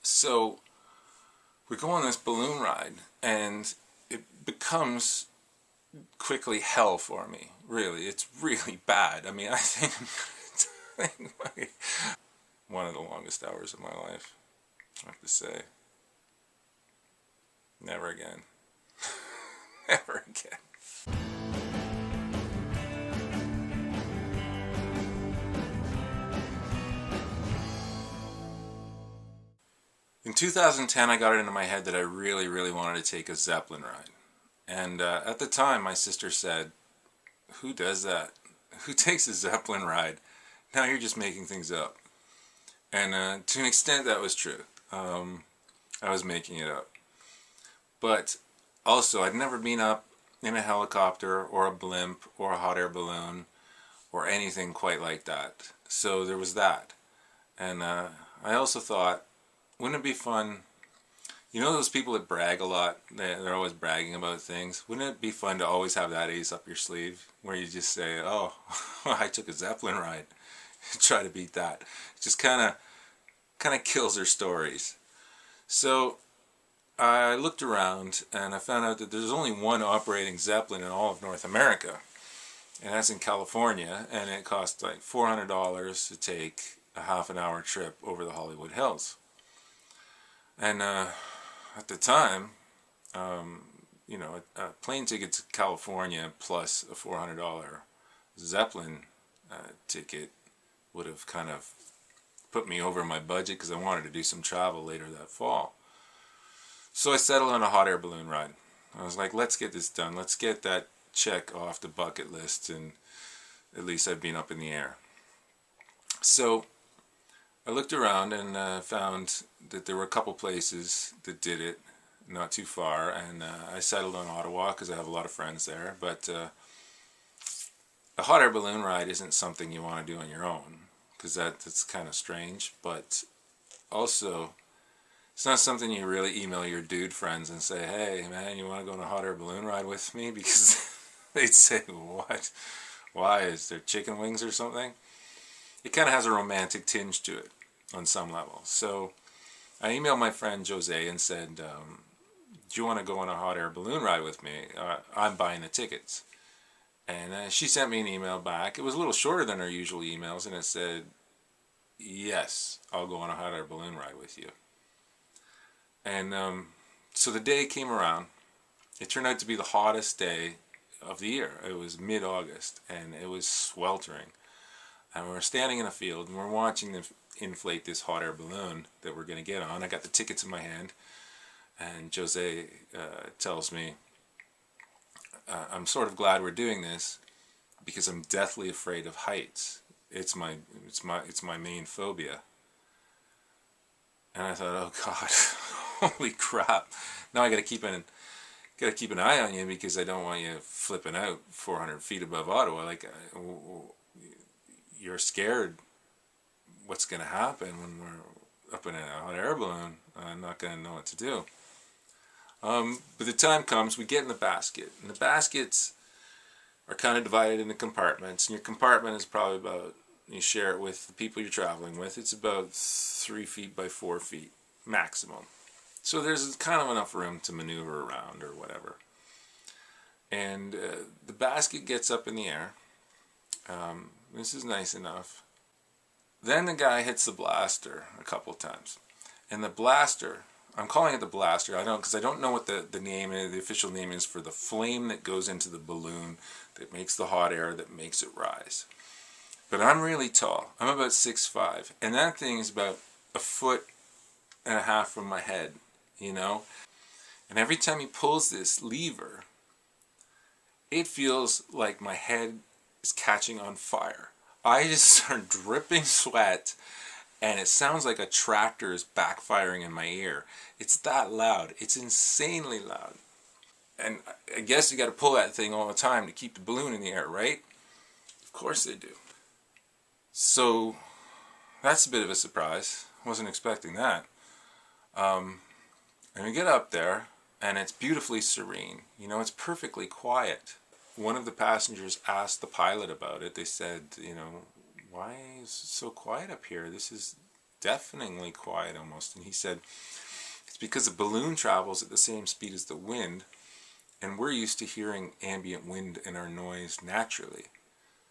So we go on this balloon ride, and it becomes quickly hell for me. Really, it's really bad. I mean, I think like one of the longest hours of my life, I have to say. Never again. Never again. In 2010, I got it into my head that I really, really wanted to take a Zeppelin ride. And at the time, my sister said, "Who does that? Who takes a Zeppelin ride? Now you're just making things up." And to an extent, that was true. I was making it up. But also, I'd never been up in a helicopter or a blimp or a hot air balloon or anything quite like that. So there was that. And I also thought, wouldn't it be fun? You know those people that brag a lot? They're always bragging about things. Wouldn't it be fun to always have that ace up your sleeve? Where you just say, "Oh, I took a Zeppelin ride." Try to beat that. It just kind of kills their stories. So I looked around and I found out that there's only one operating Zeppelin in all of North America. And that's in California. And it costs like $400 to take a half an hour trip over the Hollywood Hills. And at the time, a plane ticket to California plus a $400 Zeppelin ticket would have kind of put me over my budget because I wanted to do some travel later that fall. So I settled on a hot air balloon ride. I was like, let's get this done. Let's get that check off the bucket list, and at least I've been up in the air. So I looked around and found that there were a couple places that did it, not too far, and I settled on Ottawa because I have a lot of friends there. But a hot air balloon ride isn't something you want to do on your own, because that's kind of strange. But also, it's not something you really email your dude friends and say, "Hey man, you want to go on a hot air balloon ride with me?" Because they'd say, "What? Why? Is there chicken wings or something?" It kind of has a romantic tinge to it on some level. So I emailed my friend Jose and said, "Do you want to go on a hot air balloon ride with me? I'm buying the tickets." And she sent me an email back. It was a little shorter than her usual emails, and it said, "Yes, I'll go on a hot air balloon ride with you." And so the day came around. It turned out to be the hottest day of the year. It was mid-August, and it was sweltering. And we're standing in a field, and we're watching them inflate this hot air balloon that we're going to get on. I got the tickets in my hand, and Jose tells me, "I'm sort of glad we're doing this because I'm deathly afraid of heights. It's my main phobia." And I thought, "Oh God, holy crap! Now I got to keep an eye on you because I don't want you flipping out 400 feet above Ottawa. Like you're scared what's going to happen when we're up in a hot air balloon. I'm not going to know what to do." But the time comes, we get in the basket, and the baskets are kind of divided into compartments, and your compartment is probably about, you share it with the people you're traveling with, it's about 3 feet by 4 feet maximum. So there's kind of enough room to maneuver around or whatever. And the basket gets up in the air. This is nice enough. Then the guy hits the blaster a couple times. And the blaster, I'm calling it the blaster, because I don't know what the name is, the official name is for the flame that goes into the balloon that makes the hot air that makes it rise. But I'm really tall. I'm about 6'5", and that thing is about 1.5 feet from my head, you know? And every time he pulls this lever, it feels like my head is catching on fire. I just start dripping sweat, and it sounds like a tractor is backfiring in my ear. It's that loud. It's insanely loud. And I guess you got to pull that thing all the time to keep the balloon in the air, right? Of course they do. So that's a bit of a surprise. I wasn't expecting that. And we get up there, and it's beautifully serene. You know, it's perfectly quiet. One of the passengers asked the pilot about it. They said, "Why is it so quiet up here? This is deafeningly quiet almost. And he said, it's because the balloon travels at the same speed as the wind, and we're used to hearing ambient wind in our noise naturally.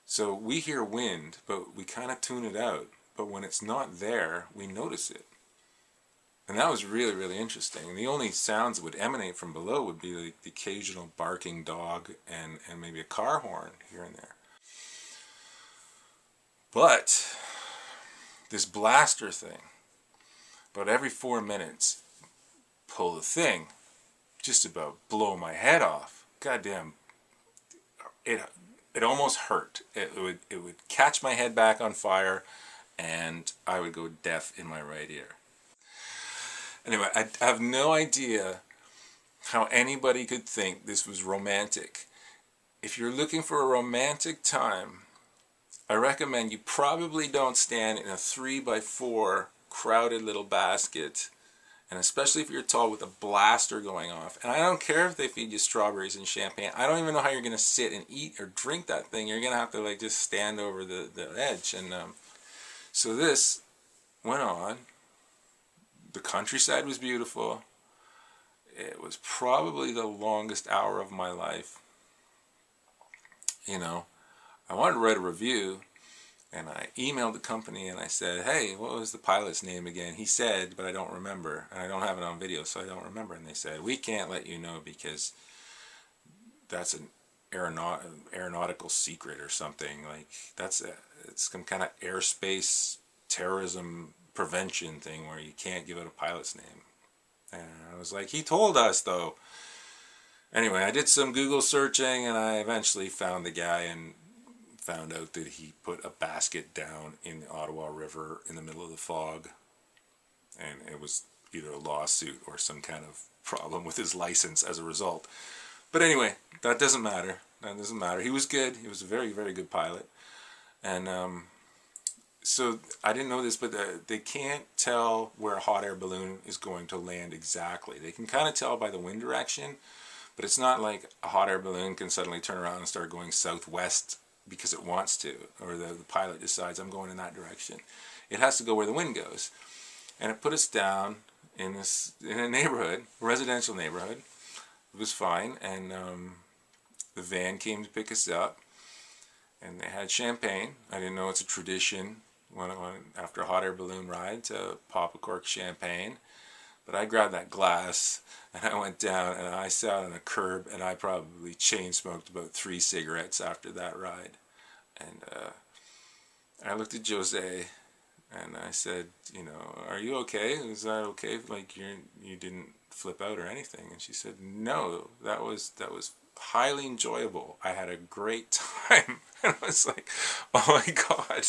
So we hear wind, but we kind of tune it out. But when it's not there, we notice it. And that was really, really interesting. And the only sounds that would emanate from below would be like the occasional barking dog and maybe a car horn here and there. But this blaster thing, about every 4 minutes, pull the thing, just about blow my head off. Goddamn, it almost hurt. It would catch my head back on fire, and I would go deaf in my right ear. Anyway, I have no idea how anybody could think this was romantic. If you're looking for a romantic time, I recommend you probably don't stand in a 3x4 crowded little basket, and especially if you're tall, with a blaster going off. And I don't care if they feed you strawberries and champagne. I don't even know how you're going to sit and eat or drink that thing. You're going to have to like just stand over the edge. And so this went on. The countryside was beautiful. It was probably the longest hour of my life. You know, I wanted to write a review, and I emailed the company and I said, hey, what was the pilot's name again? He said, but I don't remember. And I don't have it on video, so I don't remember. And they said, we can't let you know because that's an aeronautical secret or something. Like, it's some kind of airspace terrorism prevention thing where you can't give out a pilot's name. And I was like, he told us though. Anyway, I did some Google searching and I eventually found the guy and found out that he put a basket down in the Ottawa River in the middle of the fog, and it was either a lawsuit or some kind of problem with his license as a result. But anyway, that doesn't matter. That doesn't matter. He was good. He was a very, very good pilot. And so I didn't know this, but they can't tell where a hot air balloon is going to land exactly. They can kind of tell by the wind direction, but it's not like a hot air balloon can suddenly turn around and start going southwest because it wants to, or the pilot decides I'm going in that direction. It has to go where the wind goes. And it put us down in a neighborhood, a residential neighborhood. It was fine, and the van came to pick us up, and they had champagne. I didn't know it's a tradition when after a hot air balloon ride to pop a cork of champagne. But I grabbed that glass and I went down and I sat on a curb and I probably chain smoked about 3 cigarettes after that ride. And I looked at Jose and I said, you know, are you okay? Is that okay? Like you didn't flip out or anything? And she said, no, that was highly enjoyable. I had a great time. And I was like, oh my God,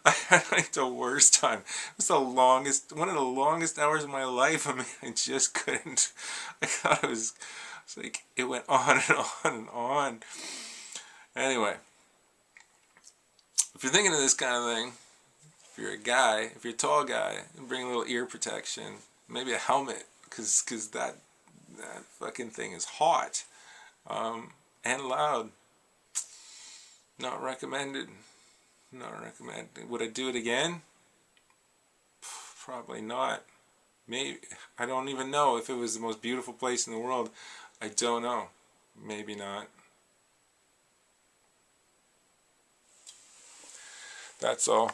I had like the worst time. It was one of the longest hours of my life. I mean, I just couldn't. I thought it was like, it went on and on and on. Anyway, if you're thinking of this kind of thing, if you're a guy, if you're a tall guy, bring a little ear protection, maybe a helmet, because that fucking thing is hot. And loud. Not recommended. Not recommended. Would I do it again? Probably not. Maybe. I don't even know if it was the most beautiful place in the world. I don't know. Maybe not. That's all.